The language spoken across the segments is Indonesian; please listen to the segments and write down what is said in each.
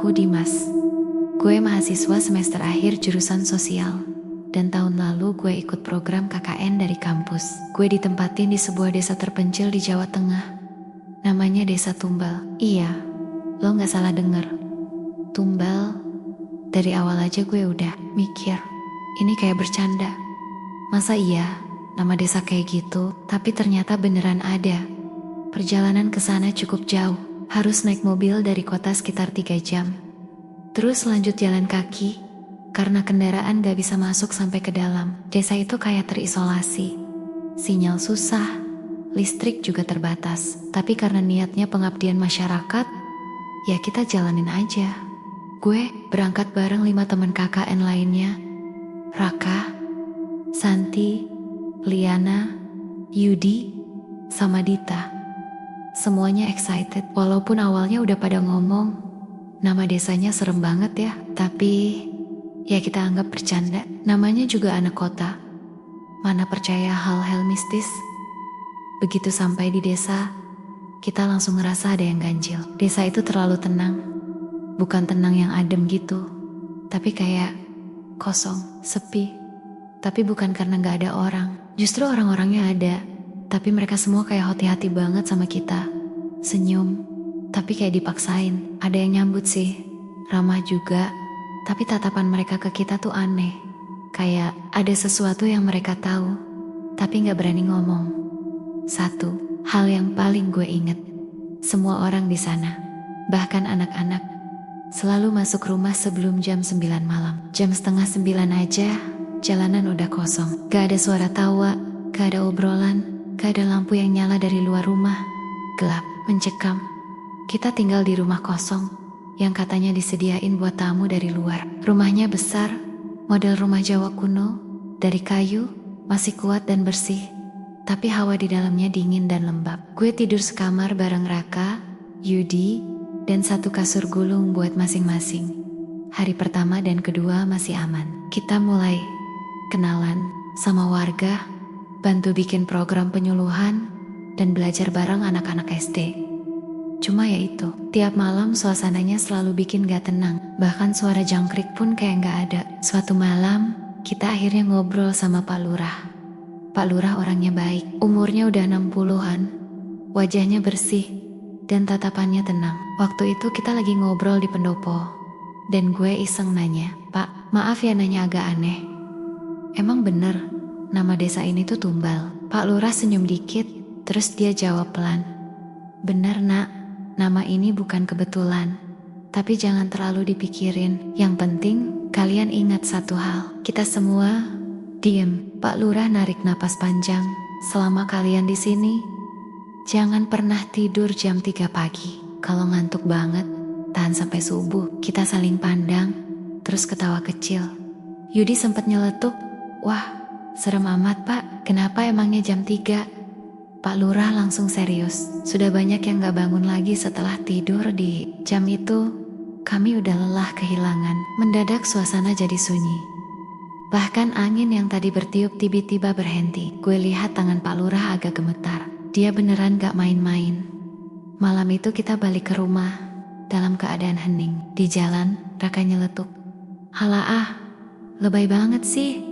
aku Dimas. Gue mahasiswa semester akhir jurusan sosial. Dan tahun lalu gue ikut program KKN dari kampus. Gue ditempatin di sebuah desa terpencil di Jawa Tengah. Namanya Desa Tumbal. Iya, lo gak salah denger. Tumbal. Dari awal aja gue udah mikir, ini kayak bercanda. Masa iya, nama desa kayak gitu, tapi ternyata beneran ada. Perjalanan ke sana cukup jauh. Harus naik mobil dari kota sekitar 3 jam. Terus lanjut jalan kaki, karena kendaraan gak bisa masuk sampai ke dalam. Desa itu kayak terisolasi. Sinyal susah, listrik juga terbatas. Tapi karena niatnya pengabdian masyarakat, ya kita jalanin aja. Gue berangkat bareng 5 teman KKN lainnya. Raka, Santi, Liana, Yudi, sama Dita. Semuanya excited, walaupun awalnya udah pada ngomong, nama desanya serem banget ya. Tapi ya kita anggap bercanda. Namanya juga anak kota. Mana percaya hal-hal mistis. Begitu sampai di desa, kita langsung ngerasa ada yang ganjil. Desa itu terlalu tenang. Bukan tenang yang adem gitu, tapi kayak kosong, sepi. Tapi bukan karena gak ada orang. Justru orang-orangnya ada. Tapi mereka semua kayak hati-hati banget sama kita. Senyum, tapi kayak dipaksain. Ada yang nyambut sih, ramah juga. Tapi tatapan mereka ke kita tuh aneh. Kayak ada sesuatu yang mereka tahu, tapi gak berani ngomong. Satu hal yang paling gue inget, semua orang di sana, bahkan anak-anak, selalu masuk rumah sebelum jam 9 malam. Jam setengah 9 aja, jalanan udah kosong. Gak ada suara tawa, gak ada obrolan, gak ada lampu yang nyala dari luar rumah. Gelap, mencekam. Kita tinggal di rumah kosong yang katanya disediain buat tamu dari luar. Rumahnya besar, model rumah Jawa kuno, dari kayu, masih kuat dan bersih. Tapi hawa di dalamnya dingin dan lembab. Gue tidur sekamar bareng Raka, Yudi, dan satu kasur gulung buat masing-masing. Hari pertama dan kedua masih aman. Kita mulai kenalan sama warga, bantu bikin program penyuluhan, dan belajar bareng anak-anak SD. Cuma ya itu, tiap malam suasananya selalu bikin gak tenang. Bahkan suara jangkrik pun kayak gak ada. Suatu malam, kita akhirnya ngobrol sama Pak Lurah. Pak Lurah orangnya baik, umurnya udah 60-an, wajahnya bersih, dan tatapannya tenang. Waktu itu kita lagi ngobrol di pendopo, dan gue iseng nanya, "Pak, maaf ya nanya agak aneh. Emang bener, nama desa ini tuh Tumbal?" Pak Lurah senyum dikit, terus dia jawab pelan, "Bener nak, nama ini bukan kebetulan. Tapi jangan terlalu dipikirin. Yang penting, kalian ingat satu hal." Kita semua diem. Pak Lurah narik napas panjang. "Selama kalian di sini, jangan pernah tidur jam 3 pagi. Kalau ngantuk banget, tahan sampai subuh." Kita saling pandang, terus ketawa kecil. Yudi sempat nyeletuk, "Wah, serem amat pak, kenapa emangnya jam 3? Pak Lurah langsung serius, "Sudah banyak yang gak bangun lagi setelah tidur di jam itu. Kami udah lelah kehilangan." Mendadak suasana jadi sunyi. Bahkan angin yang tadi bertiup tiba-tiba berhenti. Gue lihat tangan Pak Lurah agak gemetar. Dia beneran gak main-main. Malam itu kita balik ke rumah dalam keadaan hening. Di jalan, Raka nyeletuk, "Halah lebay banget sih.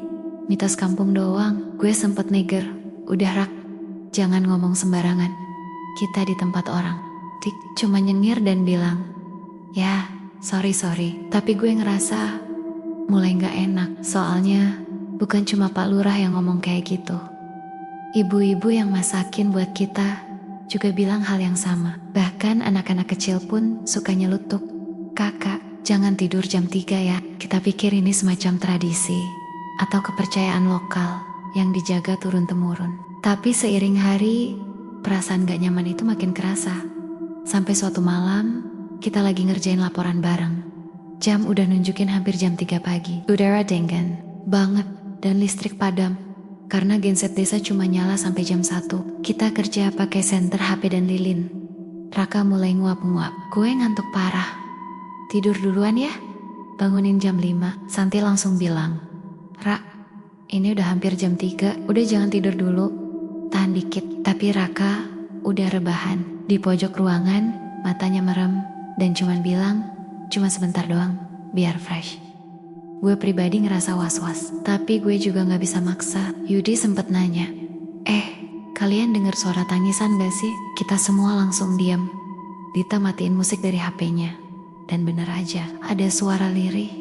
Mitos kampung doang." Gue sempet neger, "Udah Rak, jangan ngomong sembarangan. Kita di tempat orang." Dik cuma nyengir dan bilang, "Ya, sorry. Tapi gue ngerasa mulai gak enak. Soalnya bukan cuma Pak Lurah yang ngomong kayak gitu. Ibu-ibu yang masakin buat kita juga bilang hal yang sama. Bahkan anak-anak kecil pun suka nyelutuk, 'Kakak, jangan tidur jam 3 ya.' Kita pikir ini semacam tradisi atau kepercayaan lokal yang dijaga turun-temurun. Tapi seiring hari, perasaan gak nyaman itu makin kerasa. Sampai suatu malam, kita lagi ngerjain laporan bareng. Jam udah nunjukin hampir jam 3 pagi. Udara dingin banget dan listrik padam. Karena genset desa cuma nyala sampai jam 1. Kita kerja pakai senter HP dan lilin. Raka mulai nguap-nguap. Gue ngantuk parah. "Tidur duluan ya, bangunin jam 5. Santi langsung bilang, "Ra, ini udah hampir jam 3. Udah jangan tidur dulu. Tahan dikit." Tapi Raka udah rebahan di pojok ruangan, matanya merem dan cuman bilang, cuma sebentar doang, biar fresh. Gue pribadi ngerasa was-was, tapi gue juga gak bisa maksa. Yudi sempet nanya, kalian dengar suara tangisan gak sih? Kita semua langsung diam. Dita matiin musik dari HP-nya. Dan bener aja, ada suara lirih,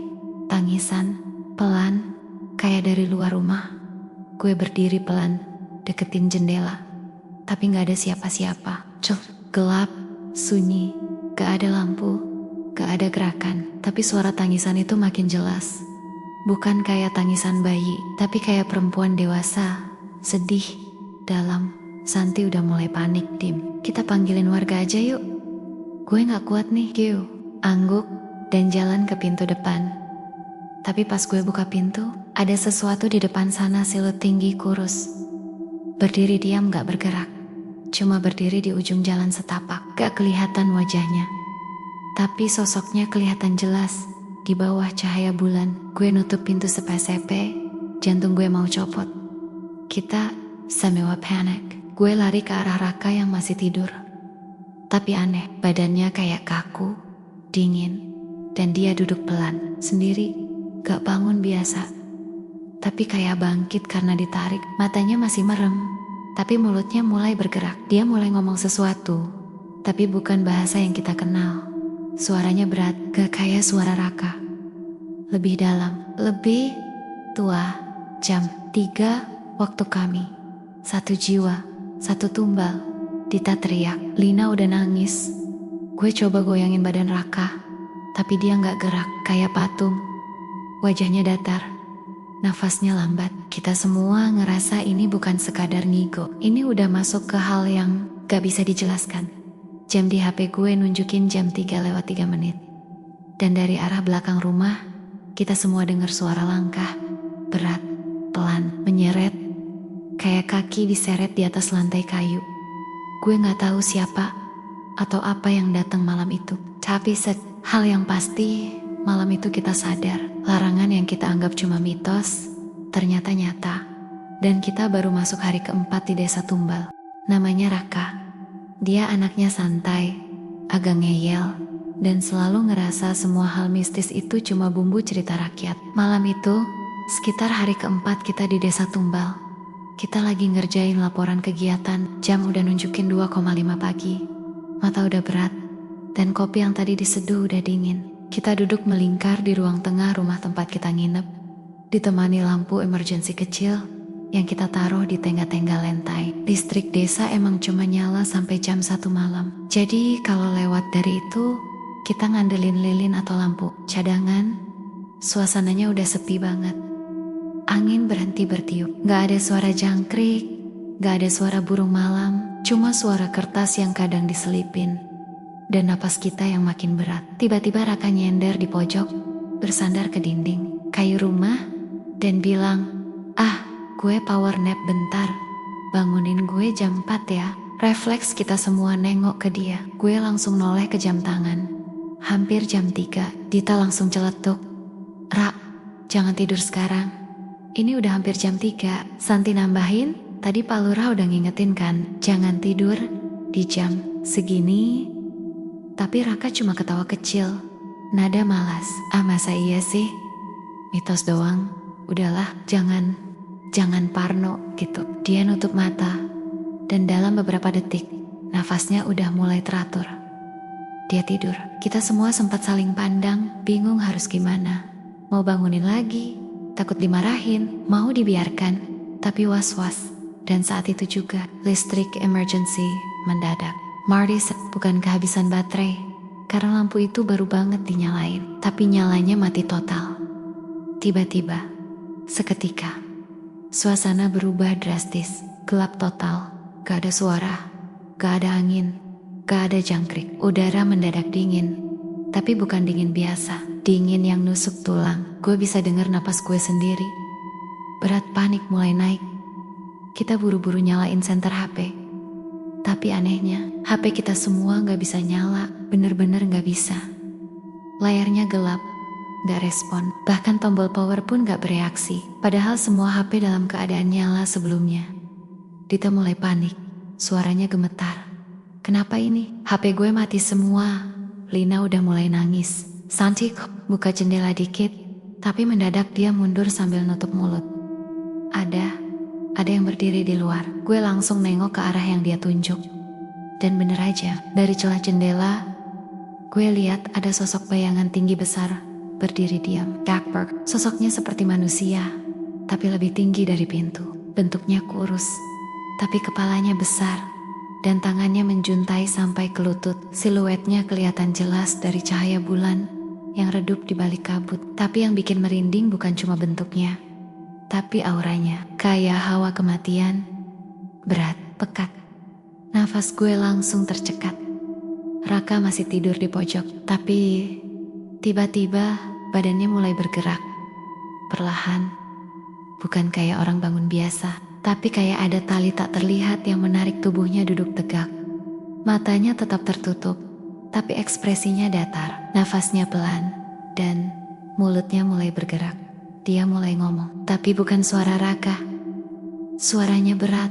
tangisan, pelan, kayak dari luar rumah. Gue berdiri pelan, deketin jendela. Tapi gak ada siapa-siapa. Gelap, sunyi, gak ada lampu, gak ada gerakan. Tapi suara tangisan itu makin jelas. Bukan kayak tangisan bayi, tapi kayak perempuan dewasa, sedih, dalam. Santi udah mulai panik. Dim, kita panggilin warga aja yuk. Gue gak kuat nih, Gio. Angguk dan jalan ke pintu depan. Tapi pas gue buka pintu, ada sesuatu di depan sana, siluet tinggi kurus. Berdiri diam gak bergerak. Cuma berdiri di ujung jalan setapak. Gak kelihatan wajahnya. Tapi sosoknya kelihatan jelas. Di bawah cahaya bulan. Gue nutup pintu sepe-sepe. Jantung gue mau copot. Kita semewa panic. Gue lari ke arah Raka yang masih tidur. Tapi aneh, badannya kayak kaku, dingin, dan dia duduk pelan, sendiri, gak bangun biasa. Tapi kayak bangkit karena ditarik, matanya masih merem, tapi mulutnya mulai bergerak. Dia mulai ngomong sesuatu, tapi bukan bahasa yang kita kenal. Suaranya berat, gak kayak suara Raka. Lebih dalam, lebih tua. Jam 3 waktu kami. 1 jiwa. 1 tumbal. Dita teriak, Lina udah nangis. Gue coba goyangin badan Raka, tapi dia gak gerak, kayak patung. Wajahnya datar, nafasnya lambat. Kita semua ngerasa ini bukan sekadar ngigo. Ini udah masuk ke hal yang gak bisa dijelaskan. Jam di HP gue nunjukin jam 3:03. Dan dari arah belakang rumah, kita semua dengar suara langkah, berat, pelan, menyeret, kayak kaki diseret di atas lantai kayu. Gue gak tahu siapa atau apa yang datang malam itu. Tapi hal yang pasti, malam itu kita sadar. Larangan yang kita anggap cuma mitos, ternyata nyata. Dan kita baru masuk hari keempat di desa Tumbal. Namanya Raka. Dia anaknya santai, agak ngeyel, dan selalu ngerasa semua hal mistis itu cuma bumbu cerita rakyat. Malam itu, sekitar hari keempat kita di desa Tumbal. Kita lagi ngerjain laporan kegiatan, jam udah nunjukin 2:05 pagi. Mata udah berat, dan kopi yang tadi diseduh udah dingin. Kita duduk melingkar di ruang tengah rumah tempat kita nginep, ditemani lampu emergency kecil yang kita taruh di tengga-tengga lantai. Listrik desa emang cuma nyala sampai jam 1 malam. Jadi kalau lewat dari itu, kita ngandelin lilin atau lampu cadangan. Suasananya udah sepi banget. Angin berhenti bertiup, gak ada suara jangkrik, gak ada suara burung malam, cuma suara kertas yang kadang diselipin, dan napas kita yang makin berat. Tiba-tiba Raka nyender di pojok, bersandar ke dinding kayu rumah, dan bilang, gue power nap bentar, bangunin gue jam 4 ya. Refleks kita semua nengok ke dia. Gue langsung noleh ke jam tangan. Hampir jam 3, Dita langsung celetuk, Ra, jangan tidur sekarang. Ini udah hampir jam 3, Santi nambahin, tadi Pak Lurah udah ngingetin kan, jangan tidur di jam segini. Tapi Raka cuma ketawa kecil, nada malas. Masa iya sih? Mitos doang, udahlah, jangan parno gitu. Dia nutup mata, dan dalam beberapa detik, nafasnya udah mulai teratur. Dia tidur. Kita semua sempat saling pandang, bingung harus gimana. Mau bangunin lagi, takut dimarahin, mau dibiarkan, tapi was-was. Dan saat itu juga, listrik emergency mendadak. Marty bukan kehabisan baterai, karena lampu itu baru banget dinyalain, tapi nyalanya mati total. Tiba-tiba, seketika, suasana berubah drastis, gelap total, gak ada suara, gak ada angin, gak ada jangkrik. Udara mendadak dingin, tapi bukan dingin biasa, dingin yang nusuk tulang. Gue bisa dengar napas gue sendiri. Berat panik mulai naik. Kita buru-buru nyalain senter HP. Tapi anehnya, HP kita semua gak bisa nyala, bener-bener gak bisa. Layarnya gelap, gak respon, bahkan tombol power pun gak bereaksi. Padahal semua HP dalam keadaan nyala sebelumnya. Dita mulai panik, suaranya gemetar. Kenapa ini? HP gue mati semua. Lina udah mulai nangis. Santi buka jendela dikit, tapi mendadak dia mundur sambil nutup mulut. Ada yang berdiri di luar. Gue langsung nengok ke arah yang dia tunjuk. Dan bener aja, dari celah jendela, gue lihat ada sosok bayangan tinggi besar berdiri diam. Jackberg, sosoknya seperti manusia, tapi lebih tinggi dari pintu. Bentuknya kurus, tapi kepalanya besar, dan tangannya menjuntai sampai ke lutut. Siluetnya kelihatan jelas dari cahaya bulan yang redup di balik kabut. Tapi yang bikin merinding bukan cuma bentuknya, tapi auranya, kayak hawa kematian, berat, pekat. Nafas gue langsung tercekat. Raka masih tidur di pojok, tapi tiba-tiba badannya mulai bergerak. Perlahan, bukan kayak orang bangun biasa, tapi kayak ada tali tak terlihat yang menarik tubuhnya duduk tegak. Matanya tetap tertutup, tapi ekspresinya datar. Nafasnya pelan, dan mulutnya mulai bergerak. Dia mulai ngomong, tapi bukan suara Raka. Suaranya berat,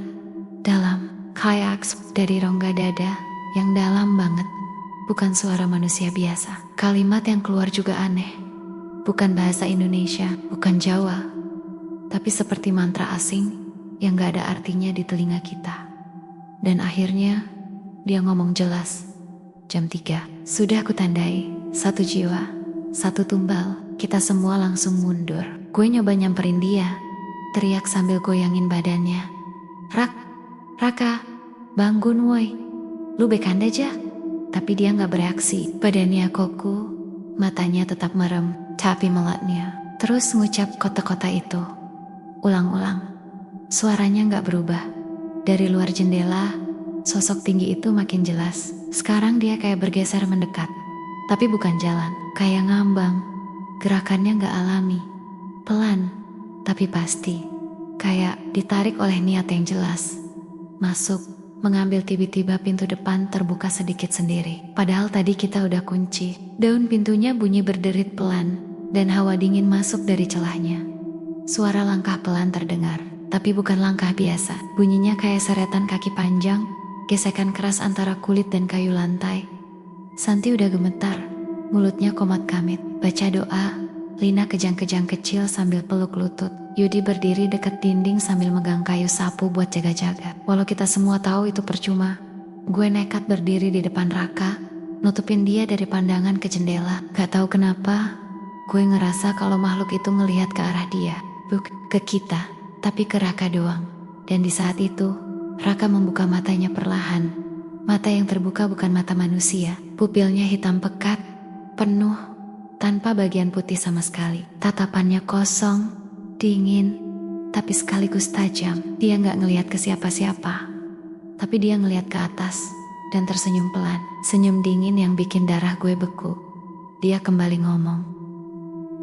dalam, kayak dari rongga dada yang dalam banget. Bukan suara manusia biasa. Kalimat yang keluar juga aneh. Bukan bahasa Indonesia, bukan Jawa, tapi seperti mantra asing yang gak ada artinya di telinga kita. Dan akhirnya dia ngomong jelas. Jam 3, sudah kutandai, 1 jiwa, 1 tumbal. Kita semua langsung mundur. Gue nyoba nyamperin dia, teriak sambil goyangin badannya. Raka, bangun woi, lu bekanda aja. Tapi dia gak bereaksi. Badannya kaku, matanya tetap merem, tapi melotnya terus ngucap kota-kota itu. Ulang-ulang. Suaranya gak berubah. Dari luar jendela, sosok tinggi itu makin jelas. Sekarang dia kayak bergeser mendekat. Tapi bukan jalan, kayak ngambang. Gerakannya gak alami. Pelan, tapi pasti. Kayak ditarik oleh niat yang jelas. Masuk, mengambil tiba-tiba pintu depan terbuka sedikit sendiri. Padahal tadi kita udah kunci. Daun pintunya bunyi berderit pelan, dan hawa dingin masuk dari celahnya. Suara langkah pelan terdengar, tapi bukan langkah biasa. Bunyinya kayak seretan kaki panjang, gesekan keras antara kulit dan kayu lantai. Santi udah gemetar, mulutnya komat kamit, baca doa. Lina kejang-kejang kecil sambil peluk lutut. Yudi berdiri dekat dinding sambil megang kayu sapu buat jaga-jaga. Walau kita semua tahu itu percuma, gue nekat berdiri di depan Raka, nutupin dia dari pandangan ke jendela. Gak tahu kenapa, gue ngerasa kalau makhluk itu ngelihat ke arah dia. Bukan ke kita, tapi ke Raka doang. Dan di saat itu, Raka membuka matanya perlahan. Mata yang terbuka bukan mata manusia. Pupilnya hitam pekat, penuh, tanpa bagian putih sama sekali. Tatapannya kosong, dingin, tapi sekaligus tajam. Dia gak ngelihat ke siapa-siapa, tapi dia ngelihat ke atas dan tersenyum pelan. Senyum dingin yang bikin darah gue beku. Dia kembali ngomong.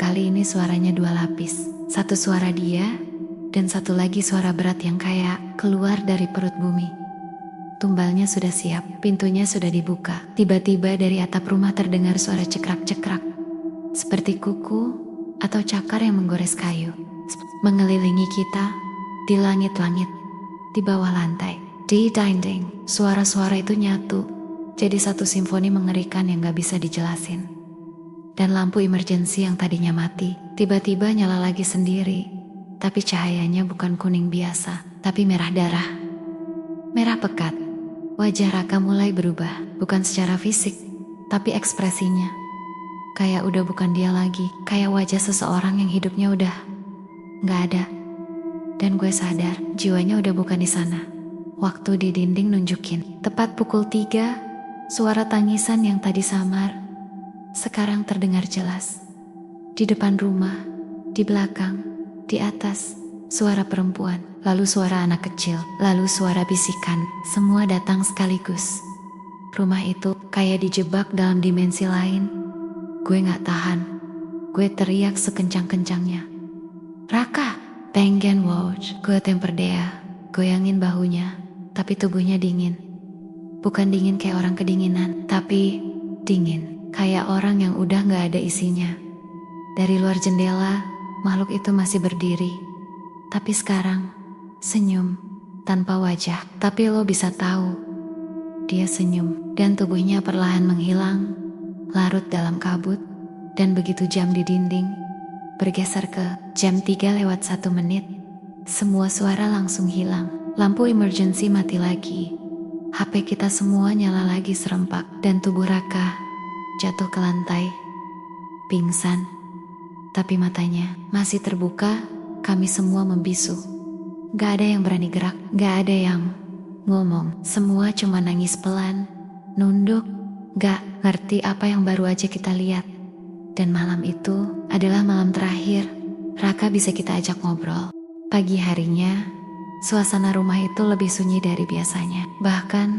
Kali ini suaranya 2 lapis. Satu suara dia, dan satu lagi suara berat yang kayak keluar dari perut bumi. Tumbalnya sudah siap, pintunya sudah dibuka. Tiba-tiba dari atap rumah terdengar suara cekrak-cekrak, seperti kuku atau cakar yang menggores kayu. Mengelilingi kita, di langit-langit, di bawah lantai, di dinding. Suara-suara itu nyatu, jadi satu simfoni mengerikan yang gak bisa dijelasin. Dan lampu emergency yang tadinya mati, tiba-tiba nyala lagi sendiri. Tapi cahayanya bukan kuning biasa, tapi merah darah. Merah pekat. Wajah Raka mulai berubah, bukan secara fisik, tapi ekspresinya. Kayak udah bukan dia lagi, kayak wajah seseorang yang hidupnya udah gak ada. Dan gue sadar, jiwanya udah bukan di sana. Waktu di dinding nunjukin, tepat pukul 3, suara tangisan yang tadi samar, sekarang terdengar jelas. Di depan rumah, di belakang, di atas, suara perempuan, lalu suara anak kecil, lalu suara bisikan, semua datang sekaligus. Rumah itu kayak dijebak dalam dimensi lain. Gue gak tahan, gue teriak sekencang-kencangnya. Raka, pengen watch. Gue temper dia, goyangin bahunya, tapi tubuhnya dingin. Bukan dingin kayak orang kedinginan, tapi dingin, kayak orang yang udah gak ada isinya. Dari luar jendela, makhluk itu masih berdiri. Tapi sekarang, senyum, tanpa wajah. Tapi lo bisa tahu, dia senyum, dan tubuhnya perlahan menghilang, larut dalam kabut, Dan begitu jam di dinding bergeser ke jam 3:01, semua suara langsung hilang. Lampu emergency mati lagi. HP kita semua nyala lagi serempak. Dan tubuh Raka jatuh ke lantai, pingsan. Tapi matanya masih terbuka. Kami semua membisu. Gak ada yang berani gerak, gak ada yang ngomong. Semua cuma nangis pelan, nunduk, gak ngerti apa yang baru aja kita lihat. Dan malam itu adalah malam terakhir Raka bisa kita ajak ngobrol. Pagi harinya, suasana rumah itu lebih sunyi dari biasanya. Bahkan,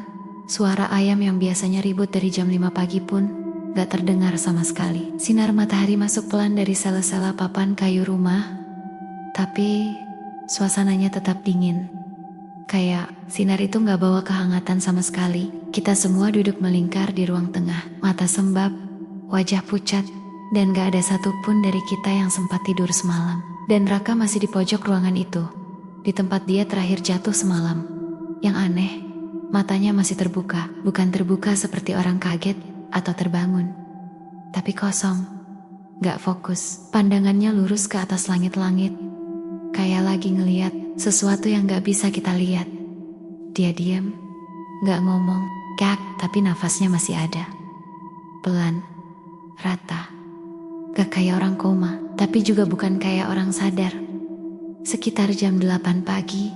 suara ayam yang biasanya ribut dari jam 5 pagi pun gak terdengar sama sekali. Sinar matahari masuk pelan dari sela-sela papan kayu rumah, tapi suasananya tetap dingin. Kayak sinar itu gak bawa kehangatan sama sekali. Kita semua duduk melingkar di ruang tengah, mata sembab, wajah pucat, dan gak ada satupun dari kita yang sempat tidur semalam. Dan Raka masih di pojok ruangan itu, di tempat dia terakhir jatuh semalam. Yang aneh, matanya masih terbuka. Bukan terbuka seperti orang kaget atau terbangun, tapi kosong, gak fokus. Pandangannya lurus ke atas langit-langit, kayak lagi ngeliat sesuatu yang gak bisa kita lihat. Dia diam, gak ngomong, tapi nafasnya masih ada. Pelan, rata. Gak kayak orang koma, tapi juga bukan kayak orang sadar. Sekitar jam 8 pagi,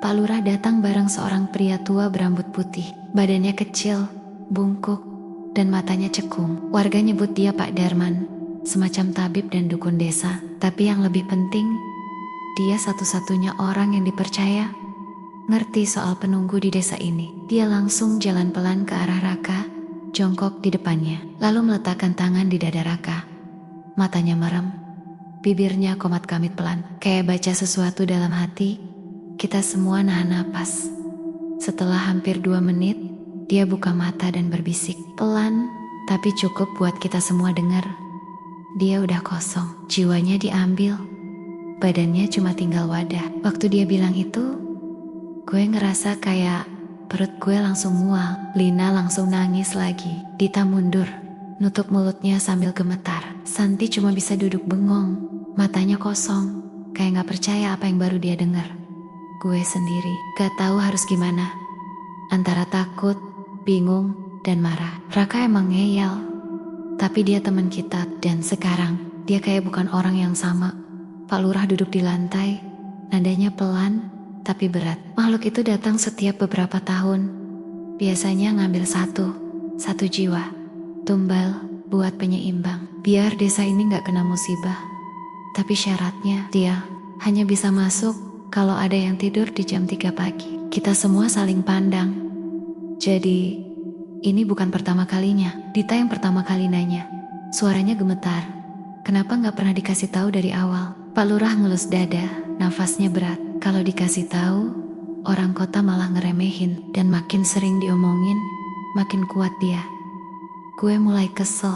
Pak Lurah datang bareng seorang pria tua berambut putih. Badannya kecil, bungkuk, dan matanya cekung. Warga nyebut dia Pak Darman, semacam tabib dan dukun desa. Tapi yang lebih penting, dia satu-satunya orang yang dipercaya ngerti soal penunggu di desa ini. Dia langsung jalan pelan ke arah Raka, jongkok di depannya, lalu meletakkan tangan di dada Raka. Matanya merem, bibirnya komat kamit pelan, kayak baca sesuatu dalam hati. Kita semua nahan napas. Setelah hampir 2 menit, dia buka mata dan berbisik. Pelan, tapi cukup buat kita semua dengar. Dia udah kosong, jiwanya diambil. Badannya cuma tinggal wadah. Waktu dia bilang itu, gue ngerasa kayak perut gue langsung mual. Lina langsung nangis lagi. Dita mundur, nutup mulutnya sambil gemetar. Santi cuma bisa duduk bengong, matanya kosong, kayak gak percaya apa yang baru dia dengar. Gue sendiri gak tahu harus gimana, antara takut, bingung, dan marah. Raka emang ngeyel, tapi dia teman kita. Dan sekarang dia kayak bukan orang yang sama. Pak Lurah duduk di lantai, nadanya pelan tapi berat. Makhluk itu datang setiap beberapa tahun, biasanya ngambil satu jiwa, tumbal buat penyeimbang, biar desa ini gak kena musibah. Tapi syaratnya, dia hanya bisa masuk kalau ada yang tidur di jam 3 pagi. Kita semua saling pandang. Jadi, ini bukan pertama kalinya. Dita yang pertama kali nanya. Suaranya gemetar. Kenapa gak pernah dikasih tahu dari awal? Pak Lurah ngelus dada, nafasnya berat. Kalau dikasih tahu, orang kota malah ngeremehin. Dan makin sering diomongin, makin kuat dia. Gue mulai kesel,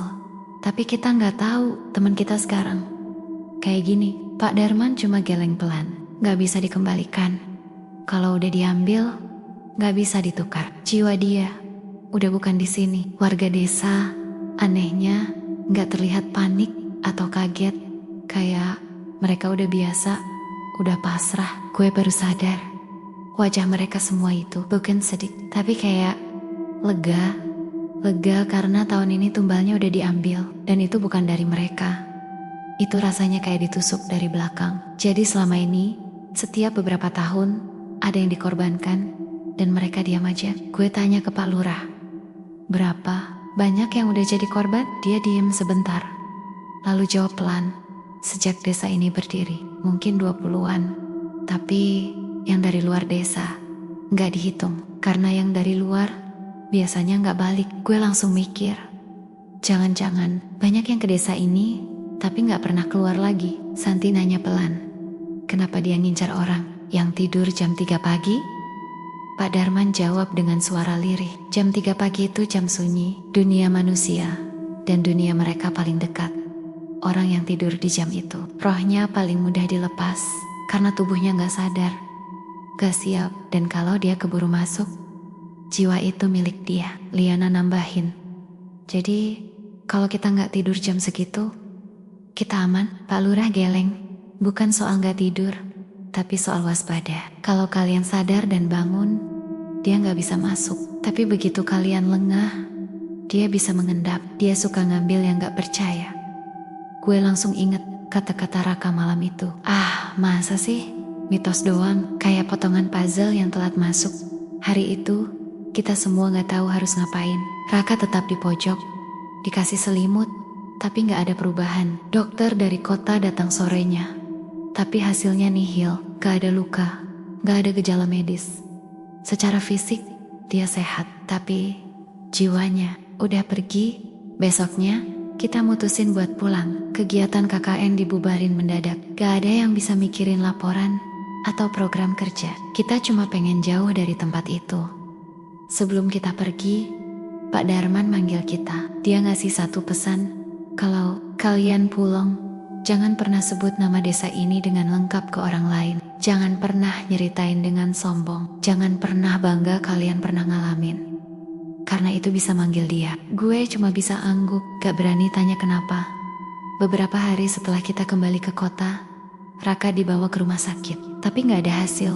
tapi kita nggak tahu teman kita sekarang kayak gini. Pak Darman cuma geleng pelan, nggak bisa dikembalikan. Kalau udah diambil, nggak bisa ditukar. Jiwa dia udah bukan di sini. Warga desa, anehnya, nggak terlihat panik atau kaget, kayak mereka udah biasa, udah pasrah. Gue baru sadar, wajah mereka semua itu bukan sedih, tapi kayak lega. Lega karena tahun ini tumbalnya udah diambil, dan itu bukan dari mereka. Itu rasanya kayak ditusuk dari belakang. Jadi selama ini, setiap beberapa tahun, ada yang dikorbankan, dan mereka diam aja. Gue tanya ke Pak Lurah, berapa banyak yang udah jadi korban? Dia diam sebentar, lalu jawab pelan, sejak desa ini berdiri, mungkin 20-an. Tapi yang dari luar desa, nggak dihitung, karena yang dari luar biasanya nggak balik. Gue langsung mikir, jangan-jangan banyak yang ke desa ini tapi nggak pernah keluar lagi. Santi nanya pelan, kenapa dia ngincar orang yang tidur jam 3 pagi? Pak Darman jawab dengan suara lirih, jam 3 pagi itu jam sunyi, dunia manusia dan dunia mereka paling dekat. Orang yang tidur di jam itu, rohnya paling mudah dilepas karena tubuhnya nggak sadar, gak siap, dan kalau dia keburu masuk, jiwa itu milik dia. Liana nambahin, jadi Kalau kita nggak tidur jam segitu, kita aman. Pak Lurah geleng. Bukan soal nggak tidur, tapi soal waspada. Kalau kalian sadar dan bangun, dia nggak bisa masuk. Tapi begitu kalian lengah, dia bisa mengendap. Dia suka ngambil yang nggak percaya. Gue langsung inget kata-kata Raka malam itu. Ah, masa sih? Mitos doang, kayak potongan puzzle yang telat masuk. Hari itu, kita semua gak tahu harus ngapain. Raka tetap di pojok, dikasih selimut, tapi gak ada perubahan. Dokter dari kota datang sorenya, tapi hasilnya nihil, gak ada luka, gak ada gejala medis. Secara fisik, dia sehat, tapi jiwanya udah pergi. Besoknya, kita mutusin buat pulang. Kegiatan KKN dibubarin mendadak. Gak ada yang bisa mikirin laporan atau program kerja. Kita cuma pengen jauh dari tempat itu. Sebelum kita pergi, Pak Darman manggil kita. Dia ngasih satu pesan, kalau kalian pulang, jangan pernah sebut nama desa ini dengan lengkap ke orang lain. Jangan pernah nyeritain dengan sombong. Jangan pernah bangga kalian pernah ngalamin. Karena itu bisa manggil dia. Gue cuma bisa angguk, gak berani tanya kenapa. Beberapa hari setelah kita kembali ke kota, Raka dibawa ke rumah sakit. Tapi gak ada hasil.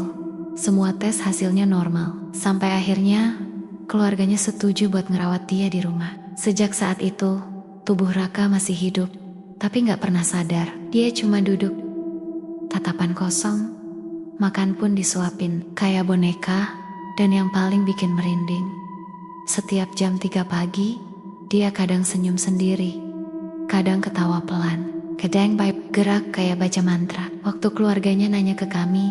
Semua tes hasilnya normal. Sampai akhirnya, keluarganya setuju buat ngerawat dia di rumah. Sejak saat itu, tubuh Raka masih hidup, tapi gak pernah sadar. Dia cuma duduk, tatapan kosong, makan pun disuapin, kayak boneka, dan yang paling bikin merinding, setiap jam 3 pagi, dia kadang senyum sendiri, kadang ketawa pelan, kadang gerak kayak baca mantra. Waktu keluarganya nanya ke kami,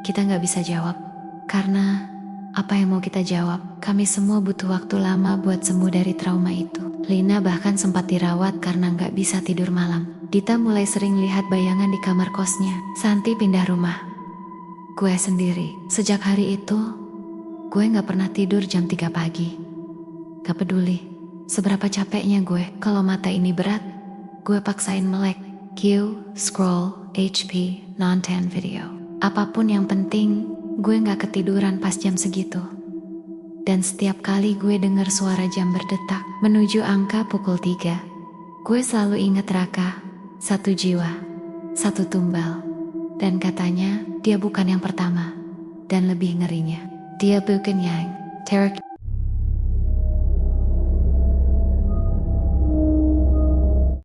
kita gak bisa jawab. Karena apa yang mau kita jawab? Kami semua butuh waktu lama buat sembuh dari trauma itu. Lina bahkan sempat dirawat karena gak bisa tidur malam. Dita mulai sering lihat bayangan di kamar kosnya. Santi pindah rumah. Gue sendiri. Sejak hari itu, gue gak pernah tidur jam 3 pagi. Gak peduli seberapa capeknya gue. Kalau mata ini berat, gue paksain melek. Q, scroll, HP, nonton video. Apapun yang penting, gue gak ketiduran pas jam segitu. Dan setiap kali gue dengar suara jam berdetak menuju angka pukul 3, gue selalu ingat Raka, satu jiwa, satu tumbal. Dan katanya, dia bukan yang pertama. Dan lebih ngerinya, dia bukan yang